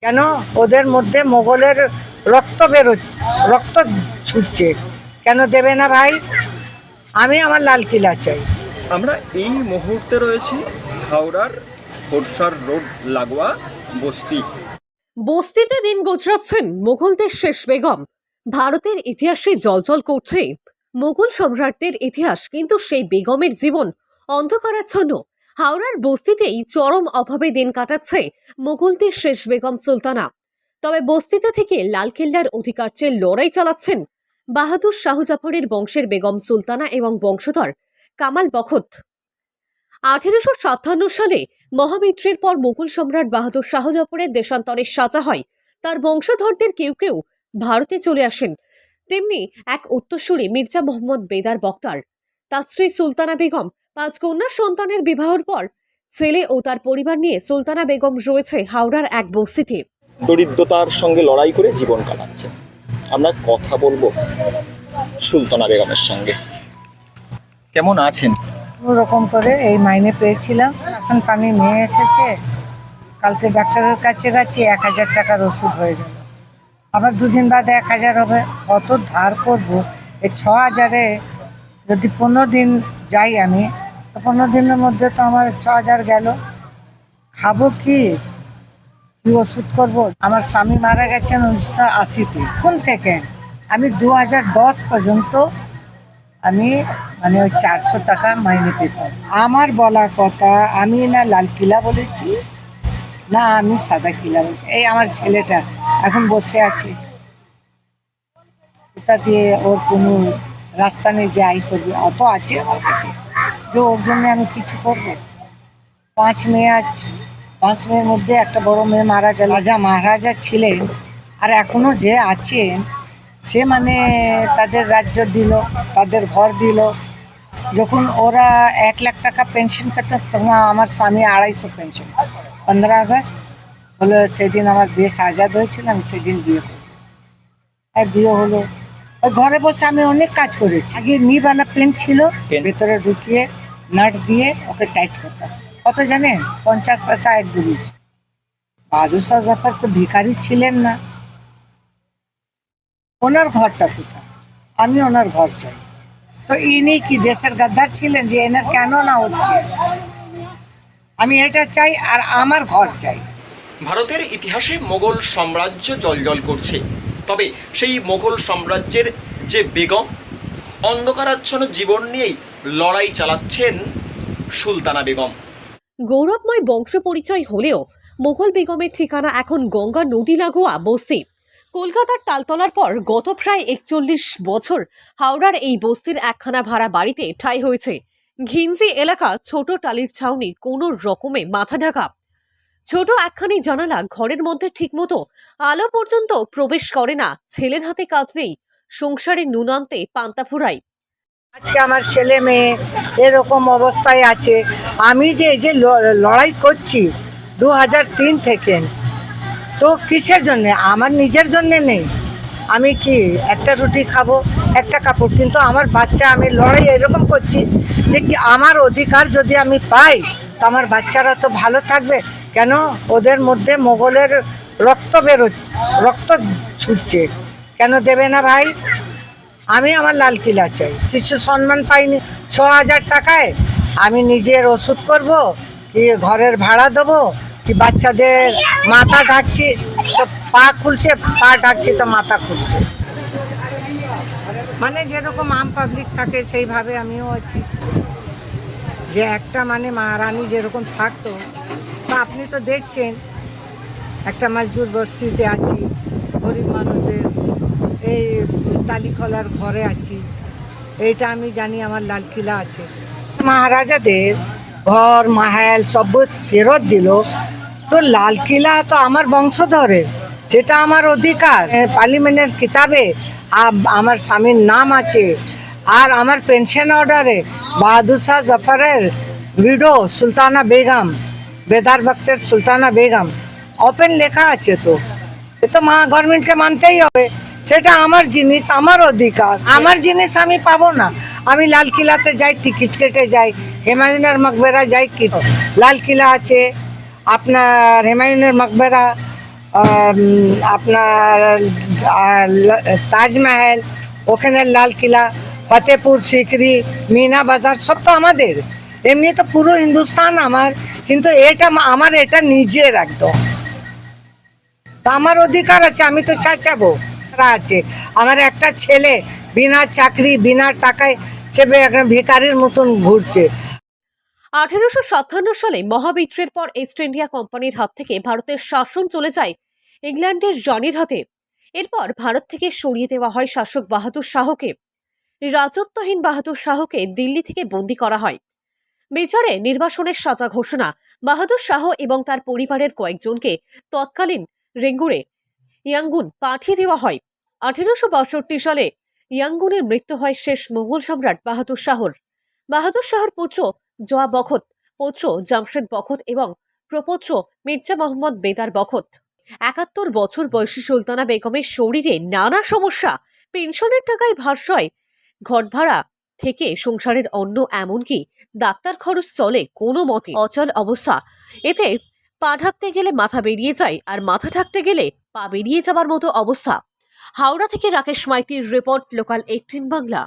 কেন ওদের মধ্যে মোগলের রক্ত ছুটছে, কেন দেবে না ভাই? আমি আমার লালকিল্লা চাই। আমরা এই মুহূর্তে রয়েছি হাওড়ার হরসার রোড লাগোয়া বস্তিতে দিন গুজরাচ্ছেন মুঘলদের শেষ বেগম। ভারতের ইতিহাসে জ্বলজ্বল করছে মুঘল সম্রাটদের ইতিহাস, কিন্তু সেই বেগমের জীবন অন্ধকারাচ্ছন্ন। হাওড়ার বস্তিতেই চরম অভাবে দিন কাটাচ্ছে মুঘলদের শেষ বেগম সুলতানা। তবে বস্তিতে থেকে লালকেল্লার অধিকার চেয়ে লড়াই চালাচ্ছেন বাহাদুর শাহ জাফরের বংশের বেগম সুলতানা এবং বংশধর কামাল বখত। 1857 সালে মহাবিদ্রোহের পর মুঘল সম্রাট বাহাদুর শাহ জাফরের দেশান্তরের সাজা হয়। তার বংশধরদের কেউ কেউ ভারতে চলে আসেন। তেমনি এক উত্তরসূরি মির্জা মোহাম্মদ বেদার বক্তার। তার স্ত্রী সুলতানা বেগম 5 কন্যা সন্তানের বিবাহের পর ছেলে ও তার পরিবার নিয়ে সুলতানা বেগম রয়েছে হাওড়ার এক বস্তিতে। দরিদ্রতার সঙ্গে লড়াই করে জীবন কাটাচ্ছে। আমরা কথা বলবো সুলতানা বেগমের সঙ্গে। কেমন আছেন? ওরকম করে এই মাইনে পেয়েছিলাম, রাশন পানি নিয়ে এসেছে। কালকে ডাক্তারের কাছে গেছি, 1000 টাকার ওষুধ হয়ে গেল। আবার 2 দিন বাদে 1000 হবে। কত ধার করবো? এই 6000-এ যদি 15 দিন যাই আমি, তো 15 দিনের মধ্যে তো আমার 6000 গেল। খাবো কি ওষুধ করবো? আমার স্বামী মারা গেছেন 1980-তে। কোন থেকে আমি 2010 পর্যন্ত আমি ওই 400 টাকা মাইনে পেতাম। আমার বলা কথা, আমি না লালকিল্লা বলেছি, না আমি সাদা কিল্লা বলেছি। এই আমার ছেলেটা এখন বসে আছে, কোথা দিয়ে ওর কোনো রাস্তা নেই যে আই করবে। অত আছে আমার কাছে যে ওর জন্য আমি কিছু করব। 5 মেয়ে আছে, 5 মেয়ের মধ্যে একটা বড় মেয়ে মারা গেল। রাজা মহারাজা ছিলেন, আর এখনো যে আছেন সে তাদের রাজ্য দিল, তাদের ঘর দিল। যখন ওরা 1 লাখ টাকা পেনশন পেত, তখন আমার স্বামী 250 পেনশন। 15 আগস্ট হলো সেদিন আমার দেশ আজাদ হয়েছিল, আমি সেদিন বিয়ে করি। আর বিয়ে হলো ওই ঘরে বসে আমি অনেক কাজ করেছি। আগে নিবালা পেন ছিল, ভেতরে ঢুকিয়ে নাট দিয়ে ওকে টাইট করতাম। কত জানেন? 50 পয়সা এক গুরুজ। বাহাদুর শাহ জাফর তো ভিখারি ছিলেন না। ওনার ঘরটা কোথায়? আমি ওনার ঘর চাই। তো ইনি কি দেশের গাদ্দার ছিলেন যে এনার কেন না হচ্ছে? আমি এটা চাই, আর আমার ঘর চাই। ভারতের ইতিহাসে মোগল সাম্রাজ্য জ্বলজ্বল করছে, তবে সেই মোগল সাম্রাজ্যের যে বেগম, অন্ধকারাচ্ছন্ন জীবন নিয়েই লড়াই চালাচ্ছেন সুলতানা বেগম। গৌরবময় বংশ পরিচয় হলেও মুঘল বেগমের ঠিকানা এখন গঙ্গা নদী লাগোয়া বস্তি। কলকাতার তালতলার পর গত প্রায় 41 বছর হাওড়ার এই বস্তির একখানা ভাড়া বাড়িতে ঠাঁই হয়েছে ঘিঞ্জি এলাকা। ছোট টালির ছাউনি, কোনো রকমে মাথা ঢাকা। ছোট একখানি জানালা, ঘরের মধ্যে ঠিকমতো আলো পর্যন্ত প্রবেশ করে না। ছেলের হাতে কাজ নেই, সংসারে নুন আনতে পান্তা ফুরাই। আজকে আমার ছেলে মেয়ে এরকম অবস্থায় আছে। আমি যে এই যে লড়াই করছি 2003 থেকে, তো কিসের জন্য? আমার নিজের জন্য নেই। আমি কি একটা রুটি খাবো, একটা কাপড়, কিন্তু আমার বাচ্চা, আমি লড়াই এরকম করছি যে কি আমার অধিকার যদি আমি পাই, তো আমার বাচ্চারা তো ভালো থাকবে। কেন ওদের মধ্যে মোগলের রক্ত ছুটছে, কেন দেবে না ভাই? আমি আমার লালকিল্লা চাই। কিছু সম্মান পাইনি। 6000 টাকায় আমি নিজের ওষুধ করব, কি ঘরের ভাড়া দেবো, কি বাচ্চাদের মাথা ঢাকছি তো পা খুলছে, পা ঢাকছি তো মাথা খুলছে। যেরকম আম পাবলিক থাকে সেইভাবে আমিও আছি। যে একটা মহারানী যেরকম থাকতো, তো আপনি তো দেখছেন একটা মজদুর বস্তিতে আছি, গরিব মানুষদের এই তালিখলার ঘরে আছি। এইটা আমি জানি আমার লালকিল্লা আছে। মহারাজাদের ঘর মাহেল সব ফেরত দিল, তো লালকিল্লা তো আমার বংশধরের, সেটা আমার অধিকার। পার্লিমেন্টের কিতাবে আমার স্বামীর নাম আছে, আর আমার পেনশন অর্ডারে বাহাদুর শাহ জাফরের উইডো সুলতানা বেগম, বেদার বক্তের সুলতানা বেগম ওপেন লেখা আছে। তো এ তো গভর্নমেন্টকে মানতেই হবে। সেটা আমার জিনিস, আমার অধিকার। আমার জিনিস আমি পাবো না? আমি লালকিল্লাতে যাই, টিকিট কেটে যাই, হুমায়ুনের মকবরা যাই, কি লালকিল্লা আছে আপনার, হুমায়ুনের মকবরা আপনার তাজমহল, ওখানে লাল কিলা, ফতেপুর সিকরি, মিনা বাজার সব তো আমাদের। এমনি তো পুরো হিন্দুস্তান আমার, কিন্তু এটা আমার, এটা নিজের একদম। তা আমার অধিকার আছে, আমি তো চাচাবো আছে। আমার একটা ছেলে বিনা চাকরি বিনা টাকায় সেবে একটা ভিখারির মতন ঘুরছে। 1857 সালে মহাবিদ্রোহের পর ইস্ট ইন্ডিয়া কোম্পানির হাত থেকে ভারতের শাসন চলে যায় ইংল্যান্ডের রানীর হাতে। এরপর ভারত থেকে সরিয়ে দেওয়া হয় শাসক বাহাদুর শাহকে। রাজত্বহীন বাহাদুর শাহকে দিল্লি থেকে বন্দী করা হয়। বিচারে নির্বাসনের সাজা ঘোষণা। বাহাদুর শাহ এবং তার পরিবারের কয়েকজনকে তৎকালীন রেঙ্গুনে ইয়াঙ্গুন পাঠিয়ে দেওয়া হয়। 1862 সালে ইয়াঙ্গুনের মৃত্যু হয় শেষ মুঘল সম্রাট বাহাদুর শাহর। বাহাদুর শাহর পুত্র জোয়া বখত, পৌত্র জামশেদ বখত এবং প্রপৌত্র মির্জা মোহাম্মদ বেদার বখত। 71 বছর বয়সী সুলতানা বেগমের শরীরে নানা সমস্যা। পেনশনের টাকায় ভারসায় ঘর ভাড়া থেকে সংসারের অন্য, এমনকি ডাক্তার খরচ চলে কোনো মতে অচল অবস্থা। এতে পা ঢাকতে গেলে মাথা বেরিয়ে যায়, আর মাথা ঢাকতে গেলে পা বেরিয়ে যাবার মতো অবস্থা। হাওড়া থেকে রাকেশ মাইতির রিপোর্ট, লোকাল 18 বাংলা।